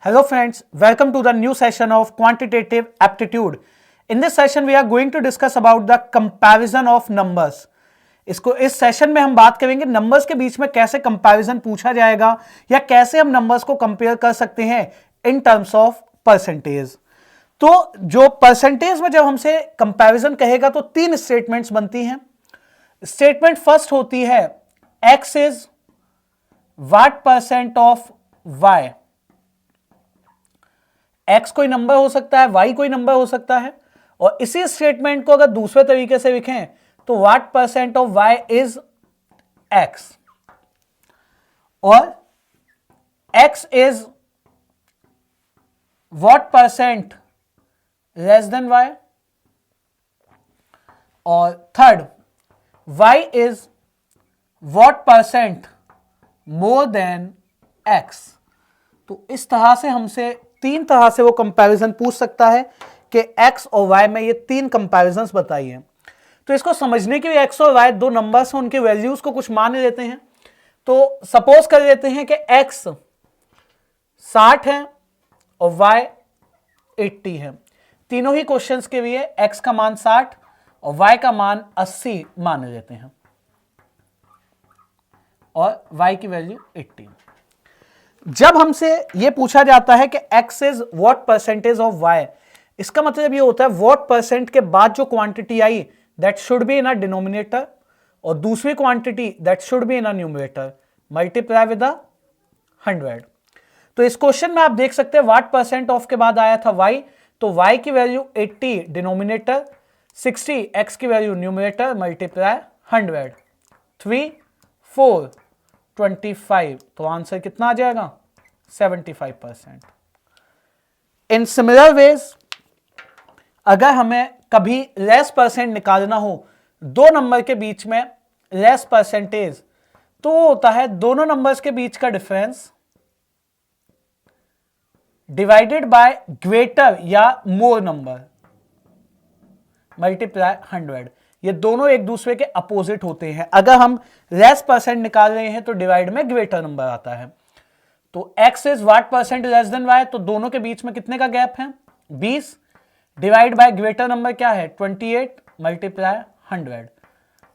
Hello friends, welcome to the new session of Quantitative Aptitude. In this session we are going to discuss about the comparison of numbers. इस session में हम बात करेंगे numbers के बीच में कैसे comparison पूछा जाएगा या कैसे हम नंबर्स को कंपेयर कर सकते हैं इन टर्म्स ऑफ परसेंटेज। तो जो परसेंटेज में जब हमसे कंपैरिजन कहेगा तो तीन स्टेटमेंट्स बनती हैं। स्टेटमेंट फर्स्ट होती है x is what percent of y। x कोई नंबर हो सकता है, y कोई नंबर हो सकता है, और इसी स्टेटमेंट को अगर दूसरे तरीके से लिखें तो what percent of y is x और x is what percent less then y, और third y is what percent more then x। तो इस तरह से हमसे तीन तरह से वो कंपैरिजन पूछ सकता है कि x और y में ये तीन कंपैरिजंस बताइए। तो इसको समझने के लिए x और y दो नंबर्स हैं, उनके वैल्यूज को कुछ मान लेते हैं। तो सपोज कर लेते हैं कि x 60 है और y 80 है। तीनों ही क्वेश्चंस के लिए x का मान 60 और y का मान 80 मान लेते हैं और y की वैल्यू 80। जब हमसे यह पूछा जाता है कि x is what percentage of y, इसका मतलब यह होता है व्हाट परसेंट के बाद जो quantity I that should be in a denominator और दूसरी quantity that should be in a numerator multiply with 100। तो इस क्वेश्चन में आप देख सकते हैं व्हाट परसेंट ऑफ के बाद आया था y, तो y की वैल्यू 80 डिनोमिनेटर, 60 x की वैल्यू न्यूमरेटर मल्टीप्लाई 100, 3 4 25, तो आंसर कितना आ जाएगा 75%। इन सिमिलर वेज अगर हमें कभी लेस परसेंट निकालना हो दो नंबर के बीच में लेस परसेंटेज, तो वो होता है दोनों नंबर्स के बीच का डिफरेंस डिवाइडेड बाय ग्रेटर या मोर नंबर मल्टीप्लाई 100। ये दोनों एक दूसरे के अपोजिट होते हैं। अगर हम लेस परसेंट निकाल रहे हैं तो डिवाइड में ग्रेटर नंबर आता है। तो x is what percent less then y, तो दोनों के बीच में कितने का गैप है 20, डिवाइड बाय ग्रेटर नंबर क्या है 28 मल्टीप्लाई 100।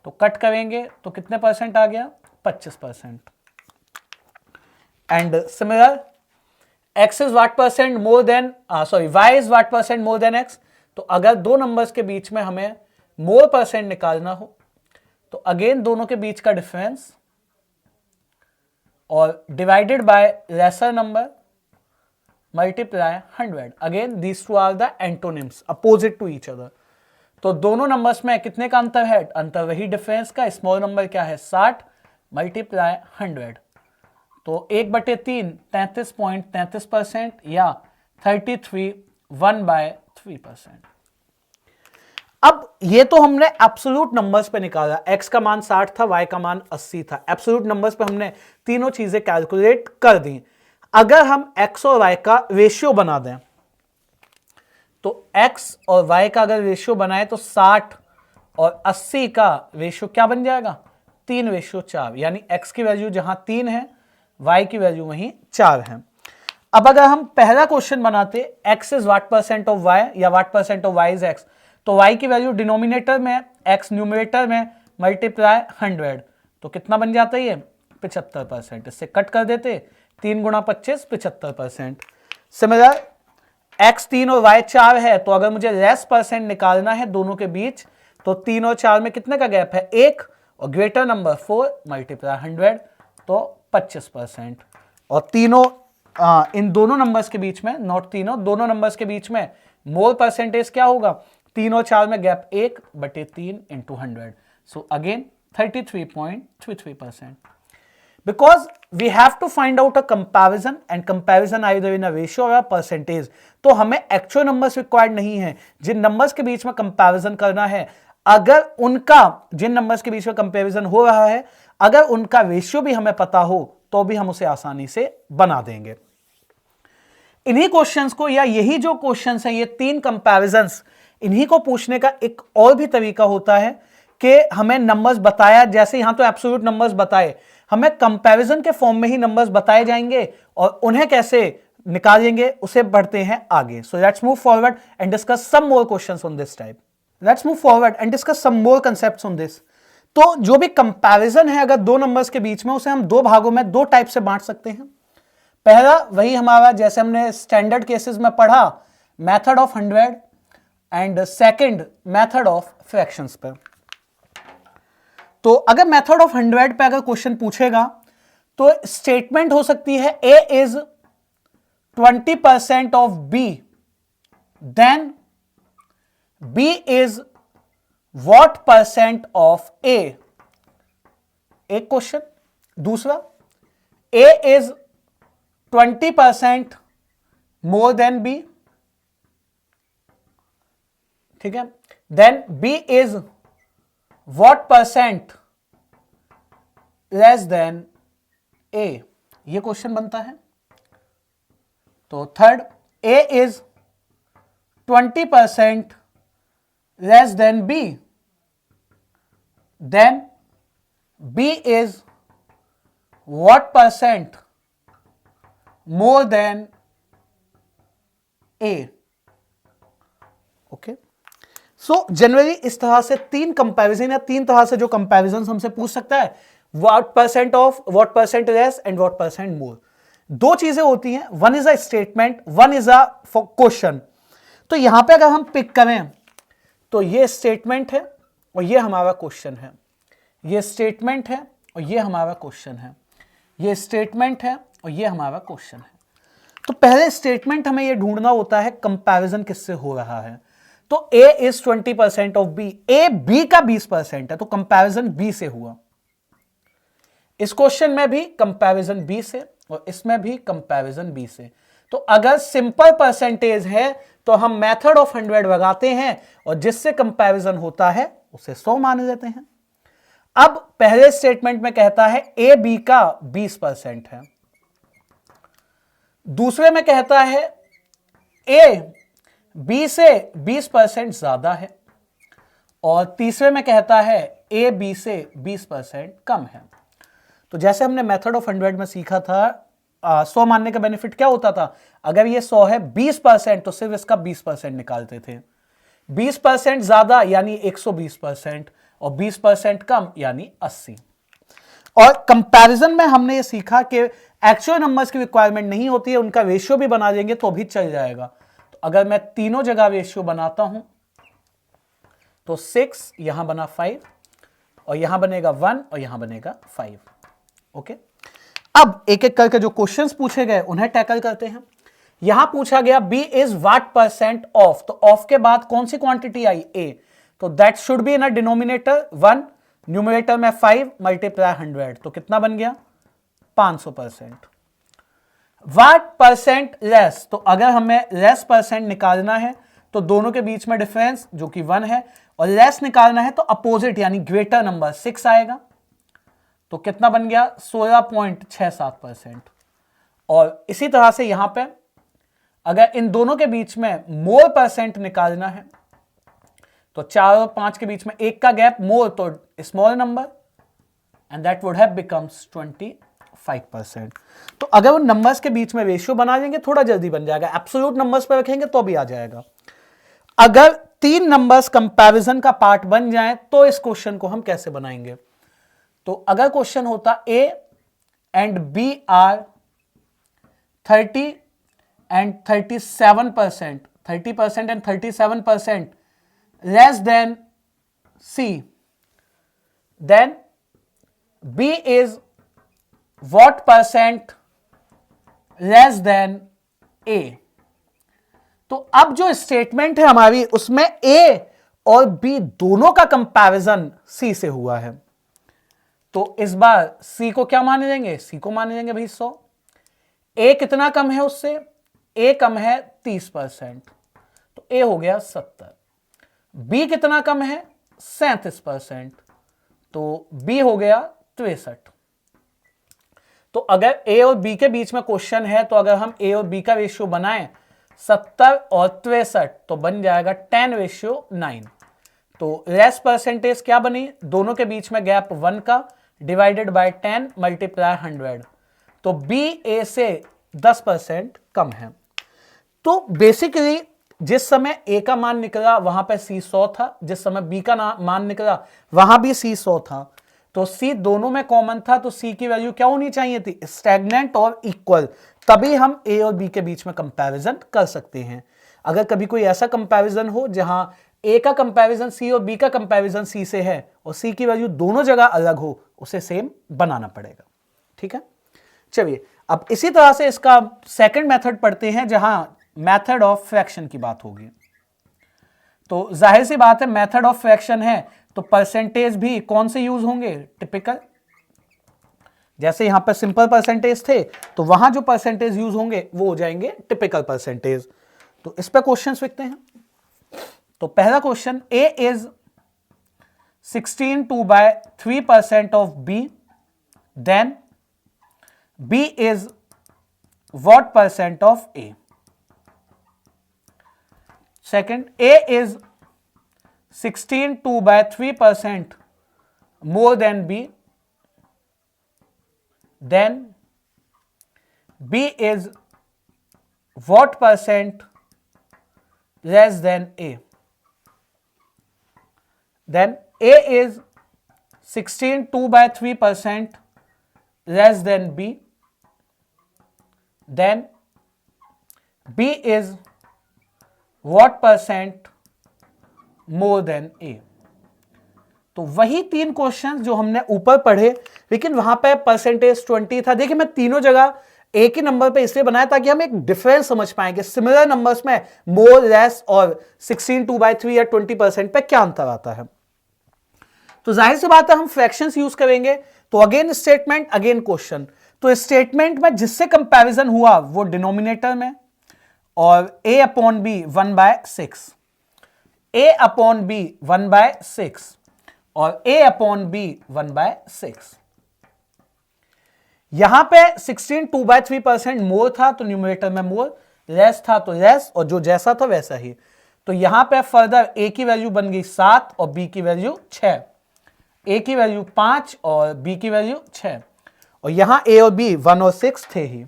तो कट करेंगे तो कितने परसेंट आ गया 25%। And similar x is what percent more then y is what percent more then x। तो अगर दो नंबर्स के बीच में हमें मोर परसेंट निकालना हो तो अगेन दोनों के बीच का डिफरेंस और divided by lesser number multiply 100। Again these two are the antonyms opposite to each other. तो दोनों नंबर्स में कितने का अंतर है, अंतर वही डिफरेंस का। स्मॉल नंबर क्या है 60 मल्टीप्लाई 100, तो 1/3 33.33% या 33 1/3%। अब ये तो हमने एब्सोल्यूट नंबर्स पे निकाला, x का मान 60 था, y का मान 80 था। एब्सोल्यूट नंबर्स पे हमने तीनों चीजें कैलकुलेट कर दी। अगर हम x और y का रेशियो बना दें तो x और y का अगर रेशियो बनाए तो 60 और 80 का रेशियो क्या बन जाएगा 3:4, यानी x की वैल्यू जहां 3 है y की वैल्यू वहीं 4 है। अब अगर हम पहला क्वेश्चन बनाते x is what percent of y या what percent of y is x, तो y की वैल्यू डिनोमिनेटर में x न्यूमरेटर में मल्टीप्लाई 100, तो कितना बन जाता है ये 75%। इससे कट कर देते 3 × 25 75%। सिमिलर x 3 और y 4 है, तो अगर मुझे लेस परसेंट निकालना है दोनों के बीच तो 3 और 4 में कितने का गैप है 1 और ग्रेटर नंबर 4 मल्टीप्लाई 100, तो 25%। और तीनों इन दोनों नंबर्स के बीच में, नॉट तीनों, दोनों नंबर्स के बीच में मोर परसेंटेज क्या होगा 3 और 4 में gap 1/3 into 100, so again 33.33%। because we have to find out a comparison and comparison either in a ratio or a percentage, तो हमें एक्चुअल नंबर्स रिक्वायर्ड नहीं है। जिन नंबर्स के बीच में कंपैरिजन करना है, अगर उनका जिन नंबर्स के बीच में कंपैरिजन हो रहा है अगर उनका रेशियो भी हमें पता हो तो भी हम उसे आसानी से बना देंगे। इन्हीं क्वेश्चंस को या यही जो क्वेश्चंस हैं ये तीन कंपैरिजंस, इन्हीं को पूछने का एक और भी तरीका होता है कि हमें नंबर्स बताया, जैसे यहां तो एब्सोल्यूट नंबर्स बताए, हमें कंपैरिजन के फॉर्म में ही नंबर्स बताए जाएंगे और उन्हें कैसे निकालेंगे उसे बढ़ते हैं आगे. So let's move forward and discuss some more questions on this type. Let's move forward and discuss some more concepts on this. तो जो भी कंपैरिजन है अगर दो नंबर्स के बीच में, उसे हम दो भागों में दो टाइप से बांट सकते हैं. पहला वही हमारा जैसे हमने स्टैंडर्ड केसेस में पढ़ा, method of 100, and second method of fractions पर. तो अगर मेथड ऑफ 100 पे अगर क्वेश्चन पूछेगा तो स्टेटमेंट हो सकती है A is 20% of B, then B is what percent of A. एक क्वेश्चन. दूसरा, A is 20% more than B, ठीक है, then B is what percent less than A. ये क्वेश्चन बनता है. तो third, A is 20% less than B, then B is what percent more than A. Okay. So generally इस तरह से तीन कंपैरिजन या तीन तरह से जो कंपैरिजन हमसे पूछ सकता है, what percent of, what percent less and what percent मोर. दो चीजें होती हैं, one is a statement, one is a question. तो यहां पे अगर हम पिक करें तो ये स्टेटमेंट है और ये हमारा क्वेश्चन है. ये स्टेटमेंट है और ये हमारा क्वेश्चन है. ये स्टेटमेंट है और ये हमारा क्वेश्चन है. तो पहले स्टेटमेंट हमें ये ढूंढना होता है कंपैरिजन किससे हो रहा है. तो A is 20% of B, A B का 20% है, तो कंपैरिजन B से हुआ. इस क्वेश्चन में भी कंपैरिजन B से और इसमें भी कंपैरिजन B से. तो अगर सिंपल परसेंटेज है तो हम मेथड ऑफ 100 लगाते हैं और जिससे कंपैरिजन होता है उसे 100 मान लेते हैं. अब पहले स्टेटमेंट में कहता है A B का 20% है. दूसरे में कहता है A B से 20% ज्यादा है और तीसरे में कहता है A B से 20% कम है. तो जैसे हमने मेथड ऑफ 100 में सीखा था, 100 मानने का बेनिफिट क्या होता था, अगर ये 100 है 20% तो सिर्फ इसका 20% निकालते थे. 20% ज्यादा यानी 120% और 20% कम यानी 80. और कंपैरिजन में हमने ये सीखा कि एक्चुअल नंबर्स की रिक्वायरमेंट नहीं होती है, उनका रेशियो भी बना देंगे तो भी चल जाएगा. तो अगर मैं तीनों जगह रेशियो बनाता हूं तो 6 यहां बना 5 और यहां बनेगा 1 और यहां बनेगा 5. ओके. अब एक एक करके जो क्वेश्चंस पूछे गए उन्हें टैकल करते हैं. यहां पूछा गया B is what percent of, तो ऑफ के बाद कौन सी क्वांटिटी आई, A, तो that should be in a denominator 1, numerator में 5 मल्टीप्लाई 100, तो कितना बन गया 500%. व्हाट परसेंट लेस, तो अगर हमें लेस परसेंट निकालना है तो दोनों के बीच में डिफरेंस जो कि 1 है, और लेस निकालना है तो अपोजिट यानी ग्रेटर नंबर 6 आएगा. तो कितना बन गया 16.67%. और इसी तरह से यहां पे अगर इन दोनों के बीच में मोर परसेंट निकालना है तो 4 और 5 के बीच में 1 का गैप, मोर तो small number, and that would have becomes 25%. तो अगर उन नंबर्स के बीच में रेशियो बना लेंगे थोड़ा जल्दी बन जाएगा. एब्सोल्यूट नंबर्स पर रखेंगे तो भी आ जाएगा. अगर तीन नंबर्स कंपैरिजन का पार्ट बन जाए तो इस क्वेश्चन को हम कैसे बनाएंगे. तो अगर क्वेश्चन होता A and B are 30 and 37%, 30% and 37% less than C, then B is what percent less than A. तो अब जो स्टेटमेंट है हमारी उसमें A और B दोनों का कंपैरिजन C से हुआ है. तो इस बार C को क्या मान लेंगे, C को मान लेंगे भाई 100. A कितना कम है उससे, A कम है 30%, तो A हो गया 70. B कितना कम है 37%, तो B हो गया 63. तो अगर A और B के बीच में क्वेश्चन है तो अगर हम A और B का रेशियो बनाएं 70 और 63 तो बन जाएगा 10:9. तो लेस परसेंटेज क्या बनी, दोनों के बीच में गैप 1 का डिवाइडेड बाय 10 मल्टीप्लाई 100. तो B A से 10% कम है। तो बेसिकली जिस समय ए का मान निकला वहां पे सी 100 था, जिस समय बी का मान निकला वहां भी सी 100 था, तो सी दोनों में कॉमन था, तो सी की वैल्यू क्या होनी चाहिए थी, स्टैग्नेंट और इक्वल, तभी हम ए और बी के बीच में कंपैरिजन कर सकते हैं। अगर कभी कोई ऐसा कंपैरिजन हो जहां ए का कंपैरिजन सी और बी का कंपैरिजन सी से है और सी की वैल्यू दोनों जगह अलग हो, उसे सेम बनाना पड़ेगा। ठीक है, चलिए अब इसी तरह से इसका सेकंड मेथड पढ़ते हैं जहां मेथड ऑफ फ्रैक्शन की बात होगी। तो जाहिर सी बात है मेथड ऑफ फ्रैक्शन है तो परसेंटेज भी कौन से यूज होंगे, टिपिकल। जैसे यहां पर सिंपल परसेंटेज थे तो वहां जो परसेंटेज यूज होंगे वो हो जाएंगे टिपिकल परसेंटेज। तो इस पर क्वेश्चन लिखते हैं। तो पहला question, A is 16/2/3% of B, then B is what percent of A? Second, A is 16/2/3% more than B, then B is what percent less than A? Then A is 16/2/3% less than B, then B is what percent more than A? तो वही तीन question जो हमने ऊपर पढ़े, लेकिन वहां पे परसेंटेज 20 था। देखिए मैं तीनों जगह एक ही नंबर पे इसलिए बनाया ताकि हम एक डिफरेंस समझ पाएंगे सिमिलर नंबर्स में मोर लेस और 16/2/3 या 20% पे क्या अंतर आता है। तो जाहिर सी बात है हम फ्रैक्शंस यूज करेंगे। तो अगेन स्टेटमेंट अगेन क्वेश्चन। तो स्टेटमेंट में जिससे कंपैरिजन हुआ वो डिनोमिनेटर में, और a upon B 1/6, a upon B 1/6 और a अपॉन बी 1/6। यहां पे 16/2/3% मोर था तो न्यूमरेटर में मोर, लेस था तो लेस, और जो जैसा था वैसा ही। तो यहां पे फर्दर a की वैल्यू बन गई 7 और b की वैल्यू 6, a की वैल्यू 5 और b की वैल्यू 6, और यहां a और b 1 और 6 थे ही।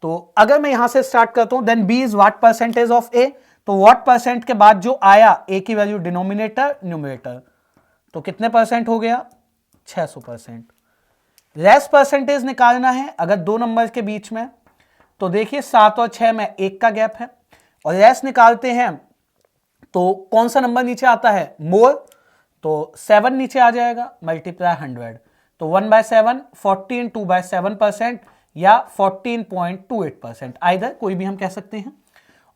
तो अगर मैं यहां से स्टार्ट करता हूं, then b is what percentage of a, तो व्हाट परसेंट के बाद जो आया a की वैल्यू डिनोमिनेटर न्यूमरेटर, तो कितने परसेंट हो गया, 600%। लेस परसेंटेज निकालना है अगर दो नंबर के बीच में, तो देखिए 7 और 6 में 1 का गैप है, और लेस निकालते हैं तो कौन सा नंबर नीचे आता है, मोर, तो 7 नीचे आ जाएगा, मल्टीप्लाई 100, तो 1/7 14/2/7% या 14.28%, आइदर कोई भी हम कह सकते हैं।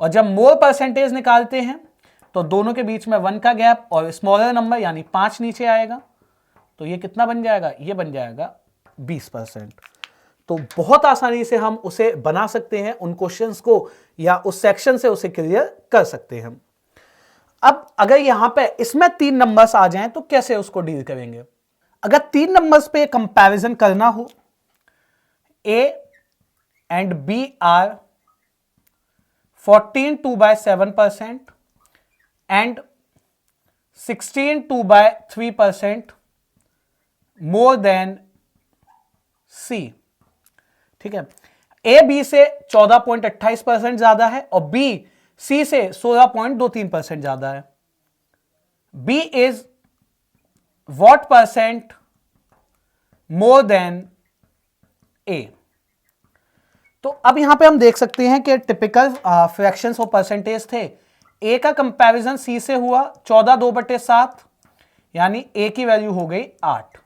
और जब मोर परसेंटेज निकालते हैं तो दोनों के बीच में 1 का गैप और स्मॉलर नंबर यानी 5 नीचे आएगा, तो ये कितना बन जाएगा, ये बन जाएगा 20%। तो बहुत आसानी से हम उसे बना सकते हैं, उन क्वेश्चंस को या उस सेक्शन से उसे क्लियर कर सकते हैं। अब अगर यहां पे इसमें 3 नंबर्स आ जाएं तो कैसे उसको डील करेंगे। अगर 3 नंबर्स पे कंपैरिजन करना हो, A and B are 14/2/7% and 16/2/3% more than C, ठीक है। A B से 14.28% ज्यादा है और B C से 16.23% ज्यादा है। B is what percent more than A? तो अब यहां पे हम देख सकते हैं कि टिपिकल फ्रैक्शंस और परसेंटेज थे। A का कंपैरिजन C से हुआ 14/2/7 यानी A की वैल्यू हो गई 8।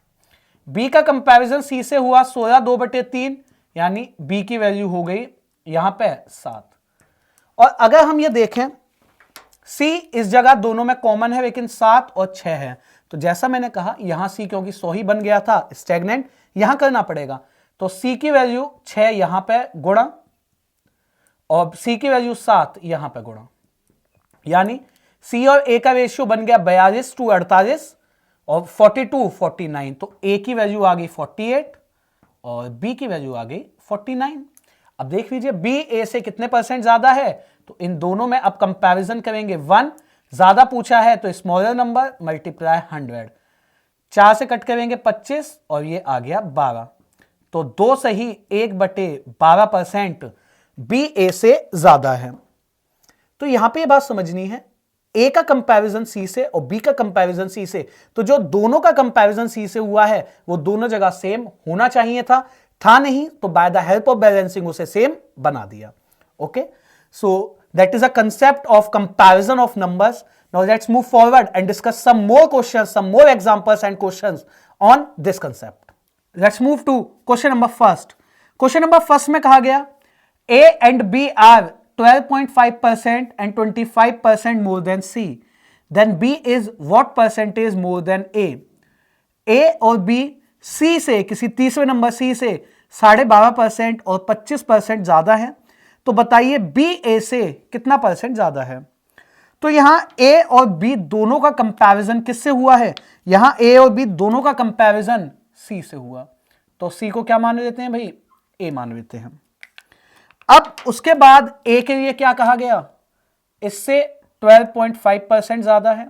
B का कंपैरिजन C से हुआ 16/2/3 यानी B की वैल्यू हो गई यहां पे 7। और अगर हम ये देखें C इस जगह दोनों में कॉमन है लेकिन 7 और 6 है, तो जैसा मैंने कहा यहां C क्योंकि 100 ही बन गया था स्टैग्नेंट, यहां करना पड़ेगा। तो C की वैल्यू 6 यहां पे गुणा और C की वैल्यू 7 यहां पे गुणा, यानी C और A का रेशियो बन गया 42/48 और 42/49। तो A की वैल्यू आ गई 48 और B की वैल्यू आ गई 49। अब देख लीजिए B A से कितने परसेंट ज्यादा है, तो इन दोनों में अब कंपैरिजन करेंगे। 1 ज्यादा पूछा है तो स्मॉलर नंबर मल्टीप्लाई 100, 4 से कट करेंगे 25 और ये आ गया 12, तो 2 सही 1/12% बी ए से ज्यादा है। तो यहां पे ये बात समझनी है, ए का कंपैरिजन सी से और बी का कंपैरिजन सी से, तो जो दोनों का कंपैरिजन सी से हुआ है वो दोनों जगह सेम होना चाहिए था नहीं, तो by the help of balancing उसे सेम बना दिया। Okay, so that is a concept of comparison of numbers. Now let's move forward and discuss some more questions, some more examples and questions on this concept. Let's move to question number first. Question number first में कहा गया A and B are 12.5% and 25% more than C, then B is what percentage more than A? A और B C से, किसी तीसरे number C से 12.5% और 25% ज्यादा है, तो बताइए B A से कितना परसेंट ज्यादा है। तो यहां A और B दोनों का कंपैरिजन किससे हुआ है, यहां A और B दोनों का कंपैरिजन C से हुआ, तो C को क्या मान लेते हैं भाई, A मान लेते हैं। अब उसके बाद ए के लिए क्या कहा गया, इससे 12.5% ज्यादा है,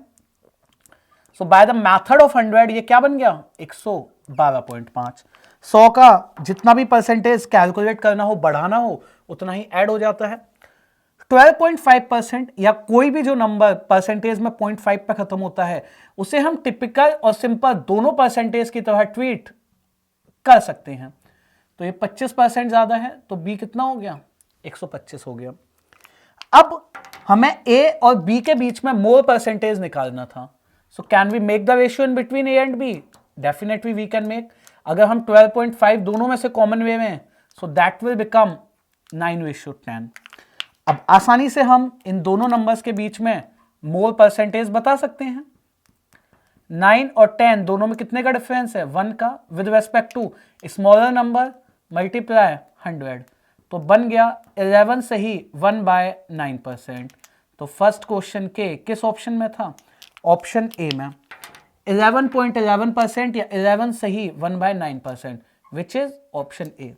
सो बाय द मेथड ऑफ 100 ये क्या बन गया 112.5। 100 का जितना भी परसेंटेज कैलकुलेट करना हो, बढ़ाना हो, उतना ही ऐड हो जाता है। 12.5% या कोई भी जो नंबर परसेंटेज में 0.5 पे खत्म होता है उसे हम टिपिकल और सिंपल दोनों परसेंटेज की तरह ट्रीट कर सकते हैं। तो ये 25% ज्यादा है, तो बी कितना हो गया 125 हो गया। अब हमें ए और बी के बीच में मोर परसेंटेज निकालना था, so can we make the ratio in between A and B, definitely we can make. अगर हम 12.5 दोनों में से कॉमन वे में, सो दैट विल बिकम 9:10। अब आसानी से हम इन दोनों नंबर्स के बीच में मोर परसेंटेज बता सकते हैं। 9 और 10 दोनों में कितने का डिफरेंस है, 1 का, with respect to smaller number multiply 100, तो बन गया 11 सही 1/9%। तो फर्स्ट क्वेश्चन के किस ऑप्शन में था, ऑप्शन ए में 11.11% या 11 सही 1/9%, विच इज ऑप्शन ए।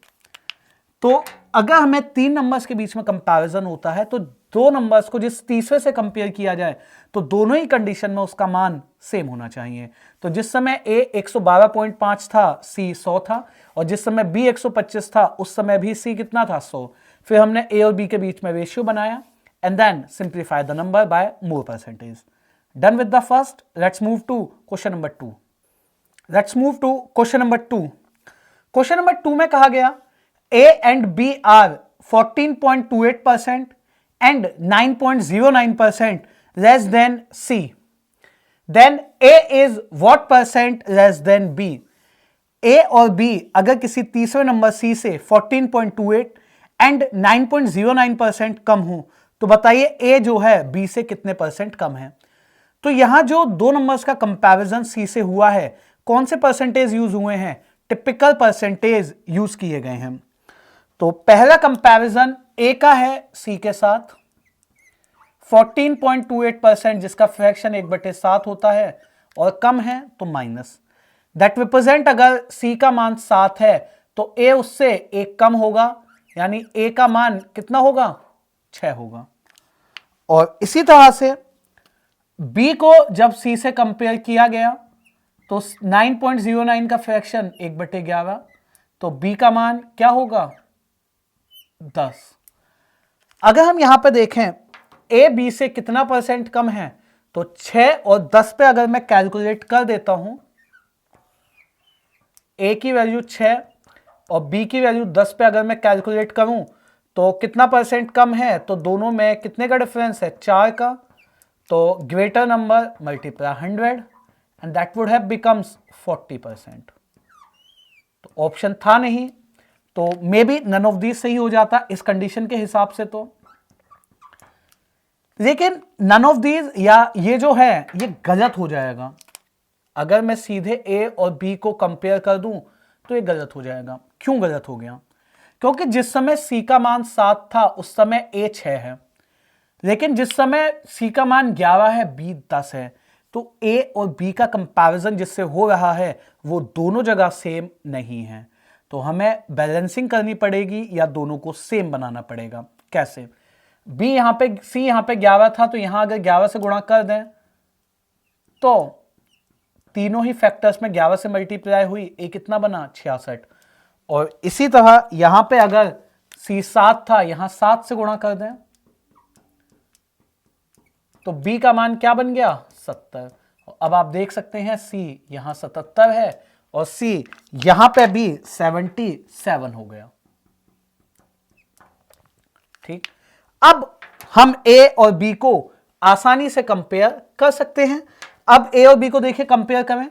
तो अगर हमें 3 नंबर्स के बीच में कंपैरिजन होता है तो दो नंबर्स को जिस तीसरे से कंपेयर किया जाए तो दोनों ही कंडीशन में उसका मान सेम होना चाहिए। तो जिस समय ए 112.5 था, सी 100 था, और जिस समय बी 125 था उस समय भी सी कितना था 100। फिर हमने ए और बी के बीच में रेशियो बनाया and then simplify the number by more percentage. Done with the first, let's move to question number 2। Let's move to question number 2। Question number 2 में कहा गया A and B are 14.28% and 9.09% less than C. Then A is what percent less than B? A और B अगर किसी तीसरे number C से 14.28 and 9.09% कम हो तो बताइए A जो है B से कितने परसेंट कम है। तो यहां जो दो नंबर्स का कंपैरिजन C से हुआ है, कौन से परसेंटेज यूज हुए हैं, टिपिकल परसेंटेज यूज किए गए हैं। तो पहला कंपैरिजन ए का है सी के साथ 14.28%, जिसका फ्रैक्शन 1/7 होता है और कम है तो माइनस। दैट रिप्रेजेंट अगर सी का मान 7 है तो ए उससे एक कम होगा, यानी ए का मान कितना होगा 6 होगा। और इसी तरह से बी को जब सी से कंपेयर किया गया तो 9.09 का फ्रैक्शन 1/11, तो बी का मान क्या होगा 10। अगर हम यहां पे देखें ए बी से कितना परसेंट कम है, तो 6 और 10 पे अगर मैं कैलकुलेट कर देता हूं, ए की वैल्यू 6 और बी की वैल्यू 10 पे अगर मैं कैलकुलेट करूं तो कितना परसेंट कम है, तो दोनों में कितने का डिफरेंस है 4 का, तो greater number multiply 100 and that would have becomes 40%। तो ऑप्शन था नहीं, तो maybe none of these सही हो जाता इस कंडीशन के हिसाब से। तो लेकिन नन ऑफ दीज या ये जो है ये गलत हो जाएगा। अगर मैं सीधे ए और बी को कंपेयर कर दूं तो ये गलत हो जाएगा। क्यों गलत हो गया, क्योंकि जिस समय सी का मान 7 था उस समय ए 6 है, लेकिन जिस समय सी का मान 11 है बी 10 है, तो ए और बी का कंपैरिजन जिससे हो रहा है वो दोनों जगह सेम नहीं है। तो हमें बैलेंसिंग करनी पड़ेगी या दोनों को सेम बनाना पड़ेगा। कैसे, बी यहां पे सी यहां पे 11 था, तो यहां अगर 11 से गुणा कर दें तो तीनों ही फैक्टर्स में 11 से मल्टीप्लाई हुई, ए कितना बना 66, और इसी तरह यहां पे अगर C 7 था, यहां 7 से गुणा कर दें तो B का मान क्या बन गया 70। अब आप देख सकते हैं C यहां 77 है और C यहां पे भी 77 हो गया। ठीक, अब हम A और B को आसानी से कंपेयर कर सकते हैं। अब A और B को देखिए कंपेयर करें,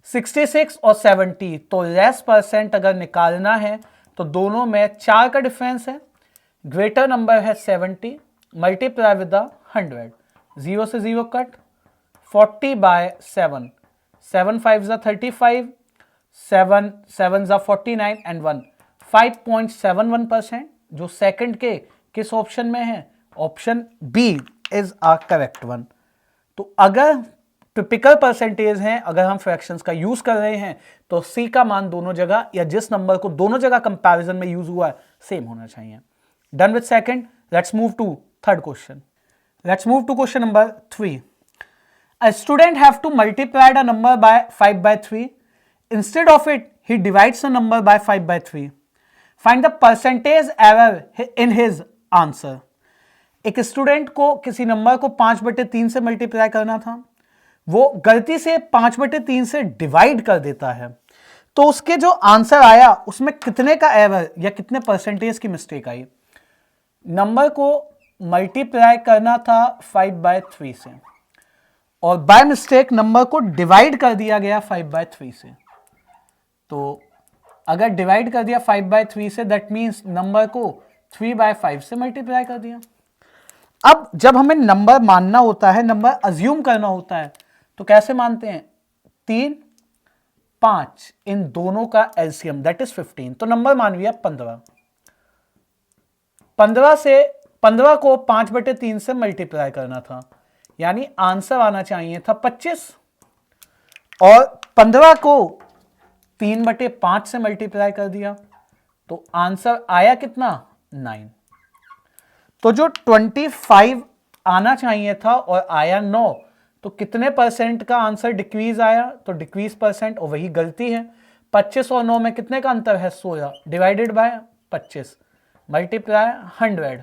66 और 70, तो लेस परसेंट अगर निकालना है तो दोनों में 4 का डिफरेंस है, ग्रेटर नंबर है 70, मल्टीप्लाई विद द 100, 0 से 0 कट, 40/7, 7 5 35, 7 7 49 एंड 1, 5.71%, जो सेकंड के किस ऑप्शन में है, option B is a correct one. तो अगर टिपिकल परसेंटेज हैं, अगर हम फ्रैक्शंस का यूज कर रहे हैं तो सी का मान दोनों जगह या जिस नंबर को दोनों जगह कंपैरिजन में यूज हुआ है सेम होना चाहिए। Done with second, let's move to third question. Let's move to question number 3। A student have to multiply a number by 5/3. Instead of it, he divides the number by 5/3. Find the percentage error in his answer. एक student को किसी number को 5/3 से multiply करना था, वो गलती से 5/3 से डिवाइड कर देता है, तो उसके जो आंसर आया उसमें कितने का एरर या कितने परसेंटेज की मिस्टेक आई। नंबर को मल्टीप्लाई करना था 5/3 से और बाय मिस्टेक नंबर को डिवाइड कर दिया गया 5/3 से। तो अगर डिवाइड कर दिया 5/3 से, दैट मींस नंबर को 3/5 से मल्टीप्लाई कर दिया। अब जब हमें नंबर मानना होता है, नंबर अज्यूम करना होता है, तो कैसे मानते हैं, 3 5 इन दोनों का एलसीएम दैट इज 15। तो नंबर मान लिया 15, 15 को 5/3 से मल्टीप्लाई करना था, यानी आंसर आना चाहिए था 25, और 15 को 3/5 से मल्टीप्लाई कर दिया तो आंसर आया कितना 9। तो जो 25 आना चाहिए था और आया 9, तो कितने परसेंट का आंसर डिक्रीज आया, तो डिक्रीज परसेंट, और वही गलती है। 25 और 9 में कितने का अंतर है 16, डिवाइडेड बाय 25 मल्टीप्लाई 100,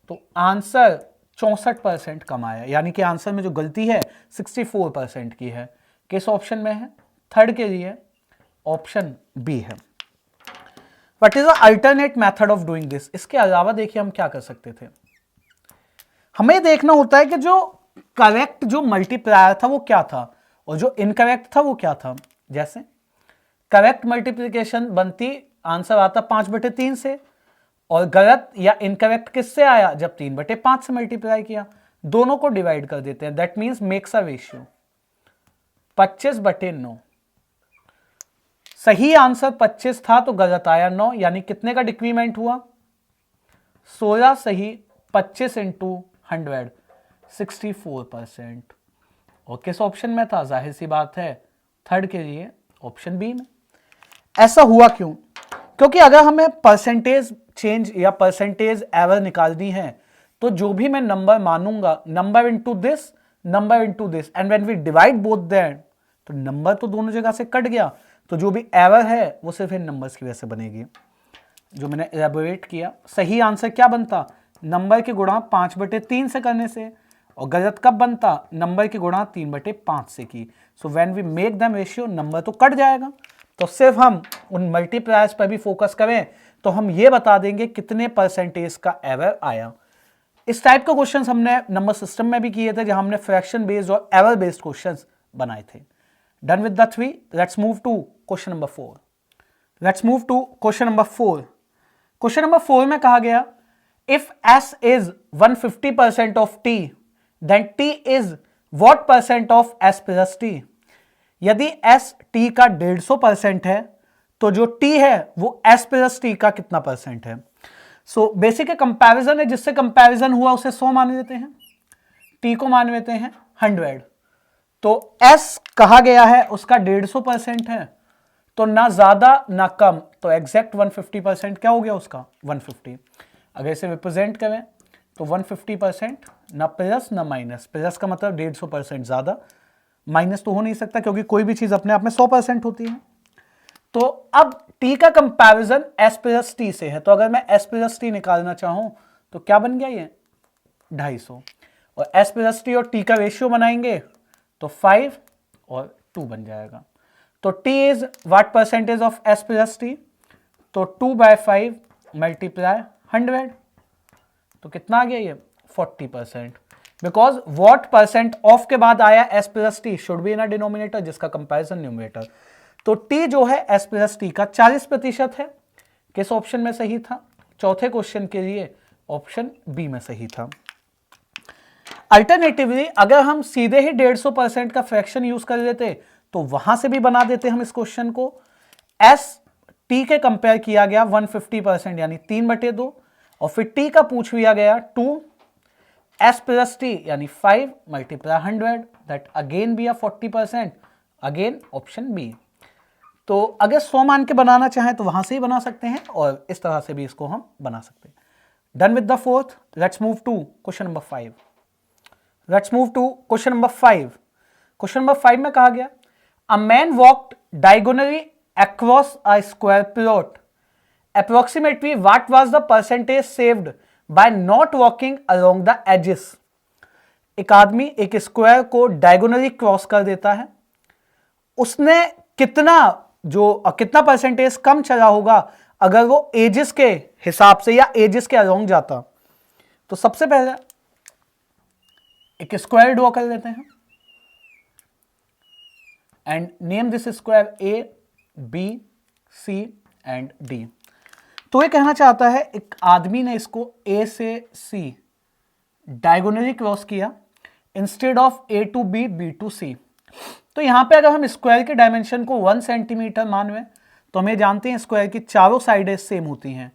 तो आंसर 64% कम आया, यानी कि आंसर में जो गलती है 64% की है। किस ऑप्शन में है, थर्ड के लिए ऑप्शन बी है। What is the alternate method of doing this. इसके अलावा देखिए हम क्या कर सकते थे, हमें देखना होता है कि जो करेक्ट जो मल्टीप्लायर था वो क्या था और जो इनकरेक्ट था वो क्या था। जैसे करेक्ट मल्टीप्लिकेशन बनती, आंसर आता 5/3 से, और गलत या इनकरेक्ट किससे आया, जब 3/5 से मल्टीप्लाई किया। दोनों को डिवाइड कर देते हैं, that means makes a ratio 25/9। सही आंसर 25 था तो गलत आया 9, यानी कितने का डिक्रीमेंट हुआ 16 सही, 25 इंटू 100 64%। और किस ऑप्शन में था, जाहिर सी बात है थर्ड के लिए ऑप्शन बी में। ऐसा हुआ क्यों, क्योंकि अगर हमें परसेंटेज चेंज या परसेंटेज एरर निकालनी है तो जो भी मैं नंबर मानूंगा, number into this, number into this, and when we divide both that, तो नंबर तो दोनों जगह से कट गया, तो जो भी एरर है वो सिर्फ इन नंबर्स की वजह से बनेगी, जो मैंने एलेबोरेट किया। सही आंसर क्या बनता, नंबर की गुणा 5/3 से करने से, और गलत कब बनता, नंबर की गुणा 3/5 से की। So when we make them ratio, number तो कट जाएगा, तो सिर्फ हम उन मल्टीप्लायर्स पर भी फोकस करें तो हम ये बता देंगे कितने परसेंटेज का एरर आया। इस टाइप के क्वेश्चंस हमने नंबर सिस्टम में भी किए थे, जहां हमने फ्रैक्शन बेस्ड और एरर बेस्ड क्वेश्चंस बनाए थे। Done with the 3, let's move to question number 4। Let's move to question number 4। Question number 4 में कहा गया, if S is 150% of T, then T is what percent of S plus T। यदि S T का 150% है तो जो T है वो S प्लस T का कितना परसेंट है। सो बेसिक कंपैरिजन है, जिससे कंपैरिजन हुआ उसे 100 मान लेते हैं, T को मान लेते हैं 100। तो S कहा गया है उसका 150% है, तो ना ज्यादा ना कम, तो एग्जैक्ट 150% क्या हो गया उसका 150। अगर इसे रिप्रेजेंट करें तो 150% ना प्लस ना माइनस, प्लस का मतलब 150% ज्यादा, माइनस तो हो नहीं सकता क्योंकि कोई भी चीज अपने आप में 100% होती है। तो अब T का कंपैरिजन S प्लस T से है, तो अगर मैं S प्लस T निकालना चाहूं तो क्या बन गया ये 250, और S प्लस T और T का रेशियो बनाएंगे तो 5 और 2 बन जाएगा। तो T is what percentage of S plus T, तो 2/5 मल्टीप्लाई 100, तो कितना आ गया ये 40%, बिकॉज व्हाट परसेंट ऑफ के बाद आया S plus T should be in a denominator जिसका कंपैरिजन न्यूमरेटर। तो T जो है S प्लस T का 40% है। किस ऑप्शन में सही था? चौथे क्वेश्चन के लिए ऑप्शन बी में सही था। अल्टरनेटिवली अगर हम सीधे ही 150% का फ्रैक्शन यूज कर लेते तो वहां से भी बना देते हम इस क्वेश्चन को। S T के कंपेयर किया गया 150% यानी 3/2, और फिर T का पूछ लिया गया 2, S प्लस T यानी 5 multiply 100, that again be 40%, again option B. तो अगर 100 मान के बनाना चाहें तो वहां से ही बना सकते हैं, और इस तरह से भी इसको हम बना सकते हैं। Done with the fourth, let's move to question number 5। Let's move to question number 5। Question number 5 में कहा गया a man walked diagonally across a square plot, approximately what was the percentage saved by not walking along the edges। एक आदमी एक square को diagonally cross कर देता है, उसने कितना परसेंटेज कम चला होगा अगर वो एजेस के हिसाब से या एजेस के अलोंग जाता। तो सबसे पहले एक स्क्वायर ड्रॉ कर लेते हैं and name this square A B C and D. तो ये कहना चाहता है एक आदमी ने इसको ए से सी डायगोनली क्रॉस किया instead of A to B, B to C. तो यहां पे अगर हम स्क्वायर के डायमेंशन को 1 सेंटीमीटर मानवे तो हमें जानते हैं स्क्वायर की चारों साइडें सेम होती हैं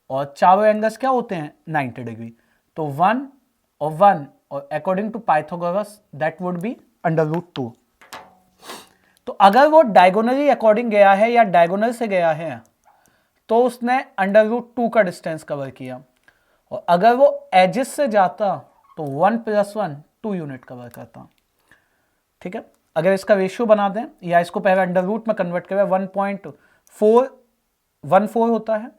और चारों एंगल्स क्या होते हैं 90 डिग्री। तो 1 और 1 और according to Pythagoras that would be √2। तो अगर वो डायगोनली अकॉर्डिंग गया है या डायगोनल से गया है तो उसने √2 का डिस्टेंस कवर किया, और अगर वो एजेस से जाता तो 1 + 1 2 यूनिट कवर करता। ठीक है, अगर इसका रेशियो बना दें या इसको पहले अंडर रूट में कन्वर्ट करें 1.414 होता है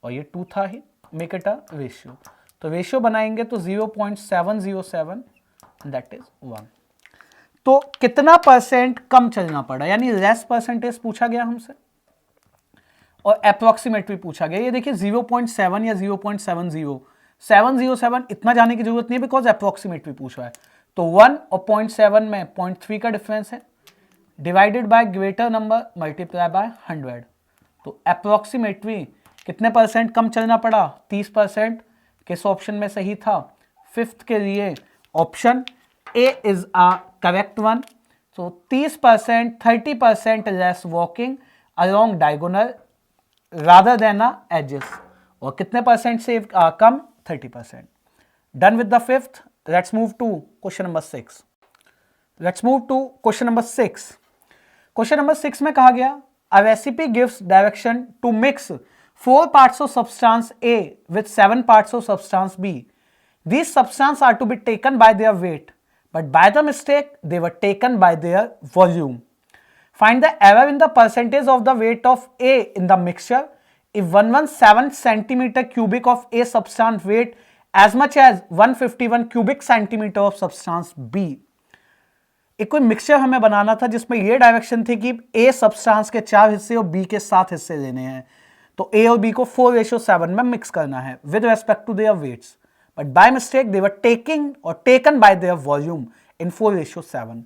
और ये 2 था ही, मेक इट अ रेशियो। तो रेशियो बनाएंगे तो 0.707 दैट इज 1। तो कितना परसेंट कम चलना पड़ा, यानी लेस परसेंटेज पूछा गया हमसे और अप्रोक्सीमेट भी पूछा गया। ये देखिए 0.7 या 0.707 इतना जाने की जरूरत नहीं है बिकॉज अप्रोक्सीमेट भी पूछा है। तो 1 और 0.7 में 0.3 का डिफरेंस है, divided by greater number multiply by 100। तो अप्रोक्सीमेटली कितने परसेंट कम चलना पड़ा 30%। किस ऑप्शन में सही था? फिफ्थ के लिए option A is a correct one. So 30% 30% less walking along diagonal rather than edges, और कितने परसेंट से कम 30%। Done with the fifth, let's move to question number 6। Let's move to question number 6। Question number 6 में कहा गया a recipe gives direction to mix 4 parts of substance A with 7 parts of substance B. These substances are to be taken by their weight, but by the mistake they were taken by their volume. Find the error in the percentage of the weight of A in the mixture if 117 centimeter cubic of A substance weight as much as 151 cubic centimeter of substance B. एक कोई mixture हमें बनाना था जिसमें ये direction थी कि A substance के 4 हिस्से और B के 7 हिस्से लेने हैं। तो A और B को 4:7 में मिक्स करना है with respect to their weights, but by mistake they were taken by their volume in 4:7।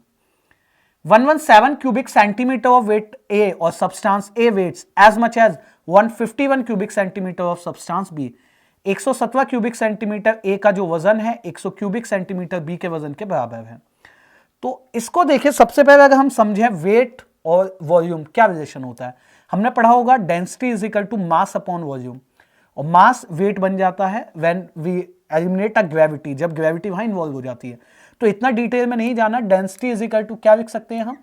117 cubic centimeter of weight A or substance A weights as much as 151 cubic centimeter of substance B. 117 cubic centimeter A का जो वजन है 100 cubic centimeter B के वजन के बराबर है। तो इसको देखिए, सबसे पहले अगर हम समझें वेट और वॉल्यूम क्या रिलेशन होता है, हमने पढ़ा होगा density is equal to mass upon volume, और मास वेट बन जाता है when we eliminate a gravity, जब ग्रेविटी वहां इन्वॉल्व हो जाती है। तो इतना डिटेल में नहीं जाना, डेंसिटी इज इक्वल टू क्या लिख सकते हैं हम,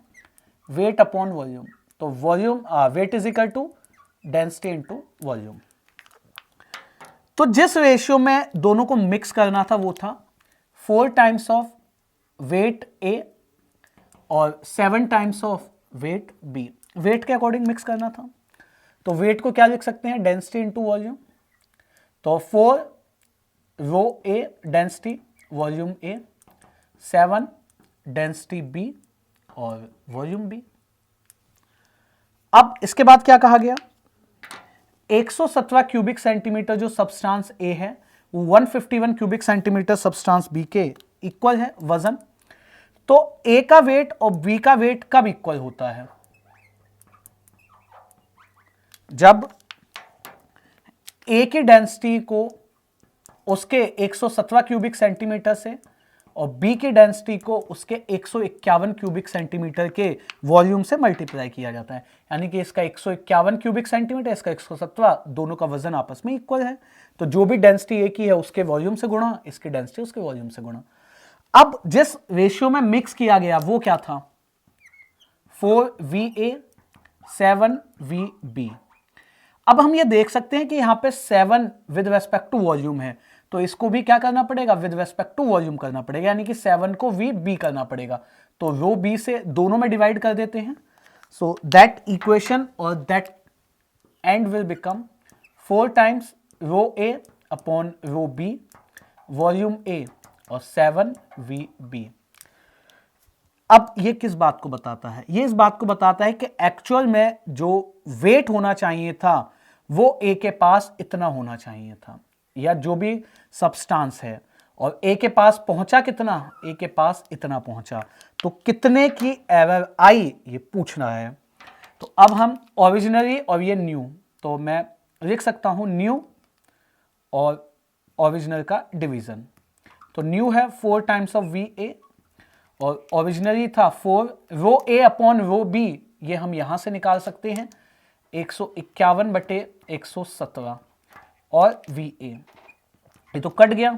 वेट अपॉन वॉल्यूम। तो volume weight is equal to density into volume. तो जिस रेशियो में दोनों को मिक्स करना था वो था 4 टाइम्स ऑफ वेट ए और 7 times of weight B. Weight के अकॉर्डिंग मिक्स करना था। तो वेट को क्या लिख सकते हैं, डेंसिटी इंटू वॉल्यूम। तो 4 रो ए डेंसिटी वॉल्यूम ए, 7 डेंसिटी बी और वॉल्यूम बी। अब इसके बाद क्या कहा गया, 117 क्यूबिक सेंटीमीटर जो सब्सटेंस ए है वो 151 क्यूबिक सेंटीमीटर सब्सटेंस बी के इक्वल है वजन। तो ए का वेट और बी का वेट कब इक्वल होता है, जब ए की डेंसिटी को उसके 117 क्यूबिक सेंटीमीटर से और बी की डेंसिटी को उसके 151 क्यूबिक सेंटीमीटर के वॉल्यूम से मल्टीप्लाई किया जाता है। यानी कि इसका 151 क्यूबिक सेंटीमीटर, इसका 117, दोनों का वजन आपस में इक्वल है। तो जो भी डेंसिटी ए की है उसके वॉल्यूम से गुणा, इसकी डेंसिटी उसके वॉल्यूम से गुणा। अब जिस रेशियो में मिक्स किया गया वो क्या था, 4VA 7VB। अब हम ये देख सकते हैं कि यहां पे 7 विद रेस्पेक्ट टू वॉल्यूम है, तो इसको भी क्या करना पड़ेगा, विद रेस्पेक्ट टू वॉल्यूम करना पड़ेगा, यानी कि 7 को VB करना पड़ेगा। तो रो बी से दोनों में डिवाइड कर देते हैं। सो दैट इक्वेशन और that end will become 4 times rho A upon rho B volume A और 7VB। अब ये किस बात को बताता है, ये इस बात को बताता है कि एक्चुअल में जो वेट होना चाहिए था वो ए के पास इतना होना चाहिए था, या जो भी सब्सटेंस है, और ए के पास पहुंचा कितना, ए के पास इतना पहुंचा। तो कितने की एरर आई ये पूछना है। तो अब हम ओरिजिनली और ये न्यू, तो मैं लिख सकता हूं न्यू और ओरिजिनल का डिवीजन। तो न्यू है 4 टाइम्स ऑफ VA और ओरिजिनली था 4 रो ए अपॉन रो बी, ये हम यहां से निकाल सकते हैं 151 बटे 117 और VA, ये तो कट गया,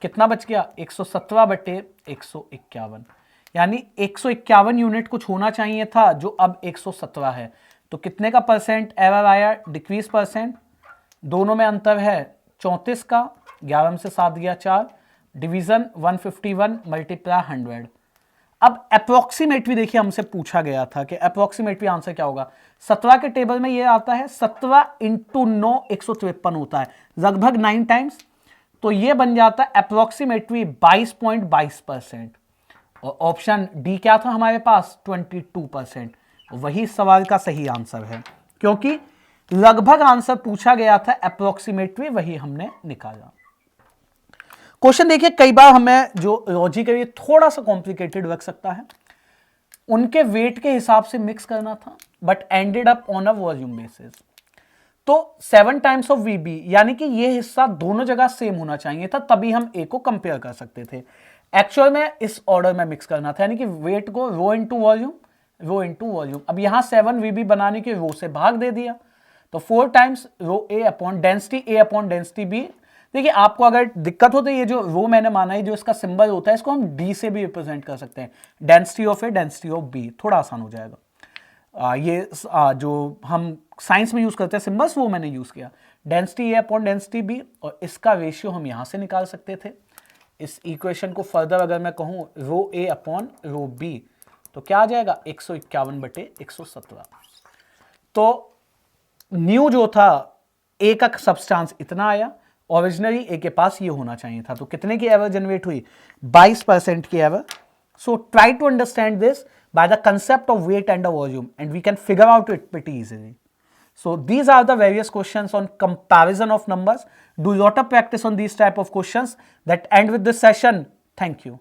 कितना बच गया 117 बटे 151, यानी 151 यूनिट कुछ होना चाहिए था जो अब 117 है। तो कितने का परसेंट एरर आया, डिक्रीज परसेंट, दोनों में अंतर है 34 का, 11 से 7 गया 4, डिवीजन 151 मल्टीप्लाई 100। अब अप्रोक्सीमेटली देखिए हमसे पूछा गया था कि अप्रोक्सीमेटली आंसर क्या होगा। 17 के टेबल में ये आता है 17 इंटू 9 153 होता है, लगभग 9 टाइम्स। तो ये बन जाता है अप्रोक्सीमेटली 22.22%। और ऑप्शन डी क्या था हमारे पास, 22%। वही सवाल का सही आंसर है, क्योंकि लगभग आंसर पूछा गया था, अप्रोक्सीमेटली वही हमने निकाला। क्वेश्चन देखिए, कई बार हमें जो लॉजिक है ये थोड़ा सा कॉम्प्लिकेटेड लग सकता है। उनके वेट के हिसाब से मिक्स करना था, but ended up on a volume basis. तो 7 टाइम्स ऑफ VB, यानी कि ये हिस्सा दोनों जगह सेम होना चाहिए था, तभी हम ए को कंपेयर कर सकते थे। एक्चुअल में इस ऑर्डर में मिक्स करना था, यानी कि वेट को rho into volume, rho into volume. अब यहां 7VB बनाने के रो से भाग दे दिया, तो 4 times rho A upon density A upon density B. देखिए आपको अगर दिक्कत हो तो ये जो रो मैंने माना है, जो इसका सिंबल होता है, इसको हम डी से भी रिप्रेजेंट कर सकते हैं, density of A density of B, थोड़ा आसान हो जाएगा। जो हम साइंस में यूज करते हैं सिंबल्स, वो मैंने यूज किया, डेंसिटी ए अपॉन डेंसिटी बी, और इसका रेशियो हम यहां से निकाल सकते थे। इस इक्वेशन को फर्दर अगर मैं कहूं रो ए अपॉन रो बी, तो क्या आ जाएगा 151 बटे 117। तो न्यू जो था ए का सब्सटेंस इतना आया, ओरिजिनली ए के पास ये होना चाहिए था। तो कितने की एरर जनरेट हुई, 22% की error. So try to understand this by the concept of weight and a volume, and we can figure out it pretty easily. So these are the various questions on comparison of numbers. Do a lot of practice on these type of questions. That end with this session. Thank you.